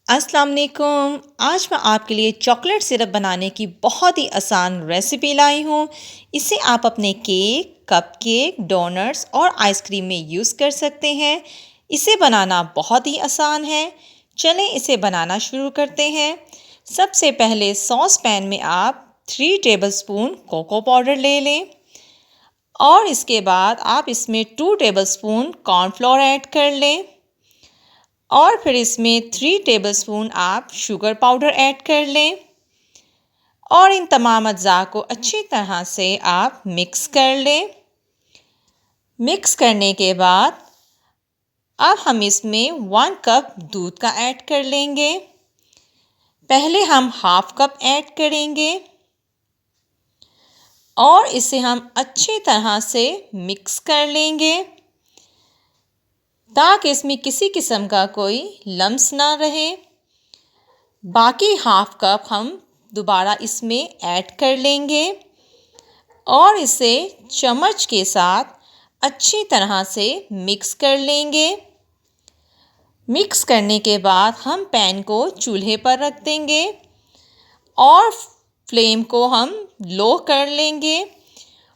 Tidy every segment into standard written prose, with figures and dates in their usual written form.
अस्सलाम वालेकुम। आज मैं आपके लिए चॉकलेट सिरप बनाने की बहुत ही आसान रेसिपी लाई हूँ। इसे आप अपने केक, कपकेक, डोनट्स और आइसक्रीम में यूज़ कर सकते हैं। इसे बनाना बहुत ही आसान है। चलें इसे बनाना शुरू करते हैं। सबसे पहले सॉस पैन में आप 3 टेबलस्पून कोको पाउडर ले लें और इसके बाद आप इसमें 2 टेबलस्पून कॉर्नफ्लोर ऐड कर लें और फिर इसमें 3 टेबलस्पून आप शुगर पाउडर ऐड कर लें और इन तमाम अज्जा को अच्छी तरह से आप मिक्स कर लें। मिक्स करने के बाद अब हम इसमें 1 कप दूध का ऐड कर लेंगे। पहले हम हाफ कप ऐड करेंगे और इसे हम अच्छी तरह से मिक्स कर लेंगे ताकि इसमें किसी किस्म का कोई लम्स ना रहे। बाकी हाफ कप हम दोबारा इसमें ऐड कर लेंगे और इसे चम्मच के साथ अच्छी तरह से मिक्स कर लेंगे। मिक्स करने के बाद हम पैन को चूल्हे पर रख देंगे और फ्लेम को हम लो कर लेंगे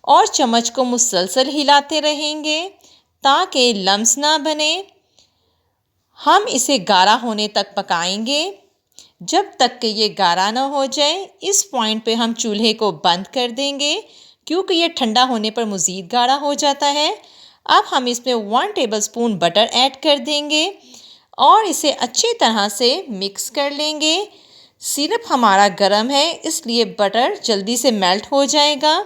और चम्मच को मुसलसल हिलाते रहेंगे ताकि लम्स ना बने। हम इसे गाढ़ा होने तक पकाएंगे जब तक कि ये गाढ़ा ना हो जाए। इस पॉइंट पे हम चूल्हे को बंद कर देंगे क्योंकि ये ठंडा होने पर मज़ीद गाढ़ा हो जाता है। अब हम इसमें 1 टेबलस्पून बटर ऐड कर देंगे और इसे अच्छी तरह से मिक्स कर लेंगे। सिरप हमारा गर्म है इसलिए बटर जल्दी से मेल्ट हो जाएगा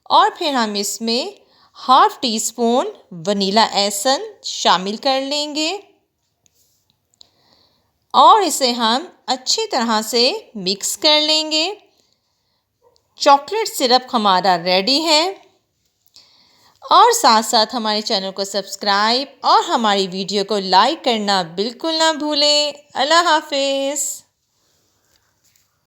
और फिर हम इसमें half tea spoon vanilla essence शामिल कर लेंगे और इसे हम अच्छी तरह से मिक्स कर लेंगे। चॉकलेट सिरप हमारा रेडी है और साथ साथ हमारे चैनल को सब्सक्राइब और हमारी वीडियो को लाइक करना बिल्कुल ना भूलें। अल्लाह हाफिज़।